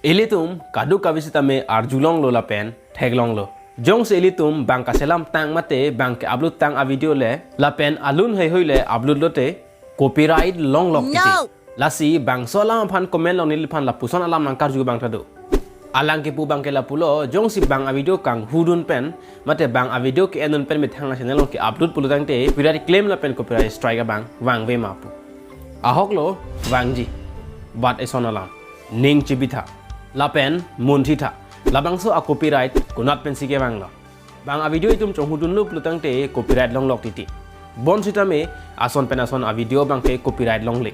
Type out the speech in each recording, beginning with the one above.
Elitum kadu kavisitame arjulong lo lapen theglong lo. Jong se elitum bang kaselam tang mate bang ke upload tang a video le lapen alun hoi le upload lote copyright long lok kiti. Lasi bang solam pan komen long nil pan lapuson alam nangkar juga bang tadu. Alang ke pu bang ke lapulo jong si bang a video kang hudun pen mate bang a video ke enun pen mithang na channel ke upload pulu tang te copyright claim lapen copyright strike bang wang ve mapu. Ahok lo wang ji bat esonalam ning chibitha lapen muntita labangso a copyright kunat pen sige bang lo bang a video itum chong hudun lu plutang te copyright long lok titi bon sita me ason pen ason a video bang ke copyright long le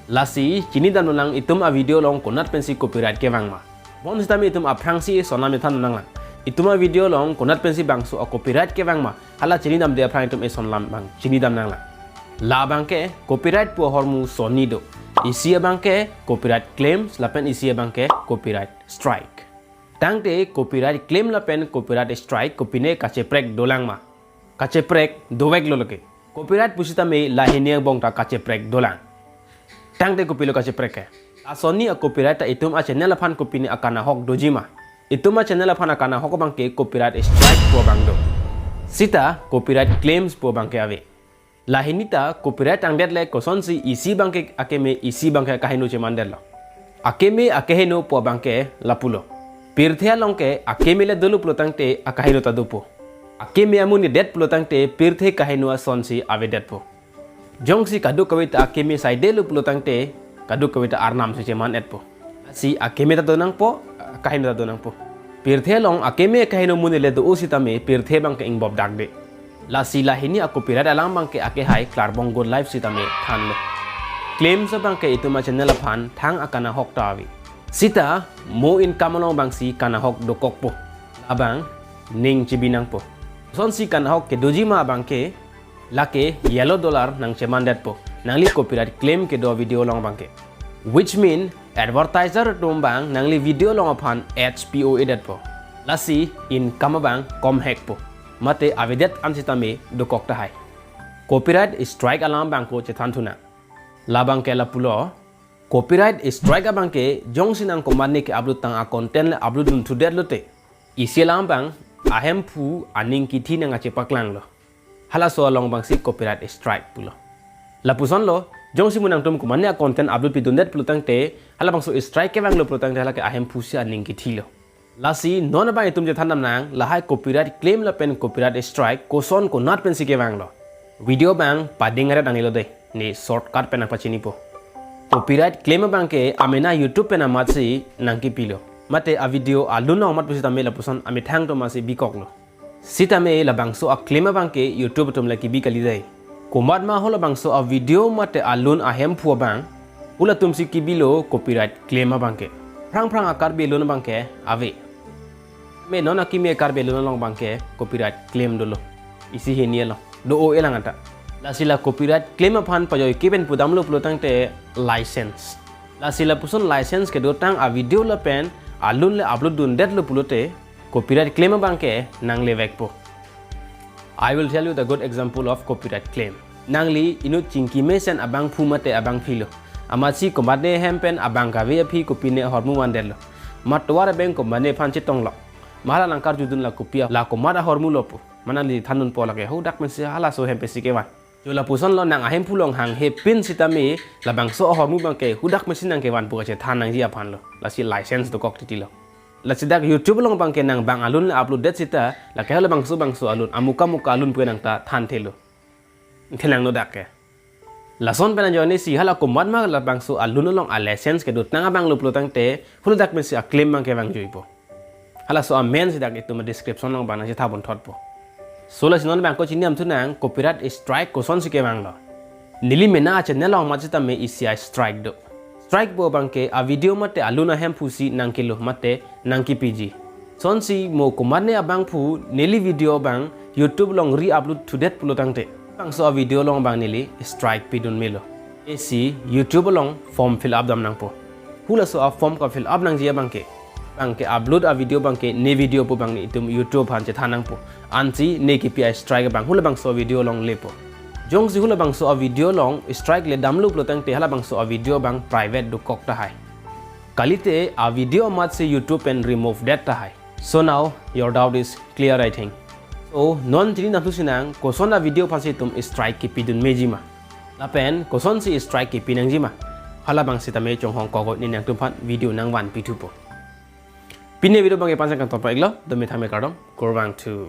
lasi chini dan ulang itum a video long kunat pen si copyright ke bang ma bon sita me itum a phrang si sona me than nang itum a video long kunat pen si bang so a copyright ke bang ma hala chini dam de phrang itum e son lam bang chini dam nang la bang ke copyright pu hormu soni do isi abang ke copyright claims lapen isi abang ke copyright strike. Tang te copyright claim lapen copyright strike kopine kaceprek dolang ma. Kaceprek dowek lo leke. Copyright pusita me lahinia bong ta kaceprek dolang. Tang te kopilo kaceprek ke. Asoni a copyright ta itum a channel apan kopine akana hok dojima. Itum a channel apan akana hok bang ke copyright strike po bang do. Sita copyright claims po bang ke ave. Lahinita copyright ang deadline koson si isi bangke akeme isi bangke kahino cemandel lo. Akeme akehino po bangke lapulo. Pirthea longke akeme le dulu plotang te akahino tadupo. Akeme amuni dead plotang te pirthe kahino son si ave dead po. Jong si kadu kawita akeme side lu plotang te kadu kawita arnam si ceman et po. Si akeme tadonang po kahino tadonang po. Pirthea long akeme kahino muni le do usitame pirthe bangke ing bob dagde. La sila hini aku copyright alam bangke ake hai klarbong good life sita me than lo. Claim sa bangke itu ma channel aphan thang akana hok tawi. Sita mo income long bangsi kana hok dokok po. Abang ning chibinang po. Son si kana hok ke dojima bangke lake yellow dollar nang chemandet po. Nangli copyright claim ke do video long bangke. Which mean advertiser tombang nangli video long aphan HPO edit po. Lasi income bang com hack po. Mate avedet ansita me dokok tahai. Copyright strike alam bangko cethan thuna. Labang ke lapulo copyright strike abangke jong sinang komane ke upload tang a content le upload dun thudet lote. Isi alam bang ahem pu aning kiti nang ache paklang lo. Hala so long bang si copyright strike pulo. Lapuson lo jong si munang tum komane a content upload pi dundet plutang te hala bang so strike ke bang lo plutang te hala ke ahem pu si aning kiti lo. Lasi non bang itum je thandam nang lahai copyright claim la pen copyright strike koson ko not pen sike bang lo video bang pading ara dangilo de ni shortcut pen apa chini po copyright claim bang ke amena youtube pen amat si nangki pilo mate a video alun na amat pusita me la puson ami thang to masi bikok lo sita me la bang so a claim bang ke youtube tum la ki bi kali dai komat ma hola bang so a video mate alun a hem pu bang ula tum si ki bilo copyright claim bang ke prang akar be lon bang ke ave me non akime karbe lo long bangke copyright claim dolo isi henia lo do o elang ata la sila copyright claim aphan pajoy kiben pudam lo plotang te license la sila puson license ke dotang a video la pen alun le upload dun det lo pulote copyright claim bangke nang le vekpo. I will tell you the good example of copyright claim nangli inu chingki mesen abang phumate abang philo amasi kombade hempen abang kave phi kopine hormu wandel matwara beng kombane phan chitong lo mahala nangkar judun la kupia la ko mada hormulo po manali thanun po lake ho dak mensi hala so hempe sikewa jo la puson lo nang ahem pulong hang he pin sitame la bang so hormu bang ke hudak mesin nang ke wan po che than nang ji aphan lo la si license to kok titilo la sidak youtube long bang ke nang bang alun upload det sita la ke la bang so alun amuka muka alun pu nang ta than thelo thelang no dak ke la son pen jone si hala ko mad ma la bang so alun long a license ke dot nang bang lo plotang te hudak mensi a claim bang ke bang joipo hala so amen sidak itu ma description long bana jitha bon thot po sola sinon bang ko chiniam thunang copyright strike ko son sike bang lo nili mena channel long ma chita me isi strike do strike bo bang ke a video mate aluna hem phusi nang kilo mate nang ki pg son si mo komane abang phu nili video bang youtube long re upload to that pulotang te bang so a video long bang nili strike pidun melo esi youtube long form fill up dam nang po hula so a form ka fill up nang jia bang ke bangke upload a video bangke ne video po bang ni itum youtube han che thanang po ansi ne kpi strike bang hula bang so video long lepo jong si hula bang so a video long strike le damlu plotang te hala bang so a video bang private do kok ta hai kalite a video mat se YouTube and remove that hai. So now your doubt is clear, I think. So non tini na tusinang koson na video pasi tum strike ki pidun mejima. Lapen koson si strike ki pinang jima. Halabang si tame chong hong kogot ni nang tumpat video nang wan pitupo. Pinne video bang ipansang kan topa iglo demi thame kardom korbang to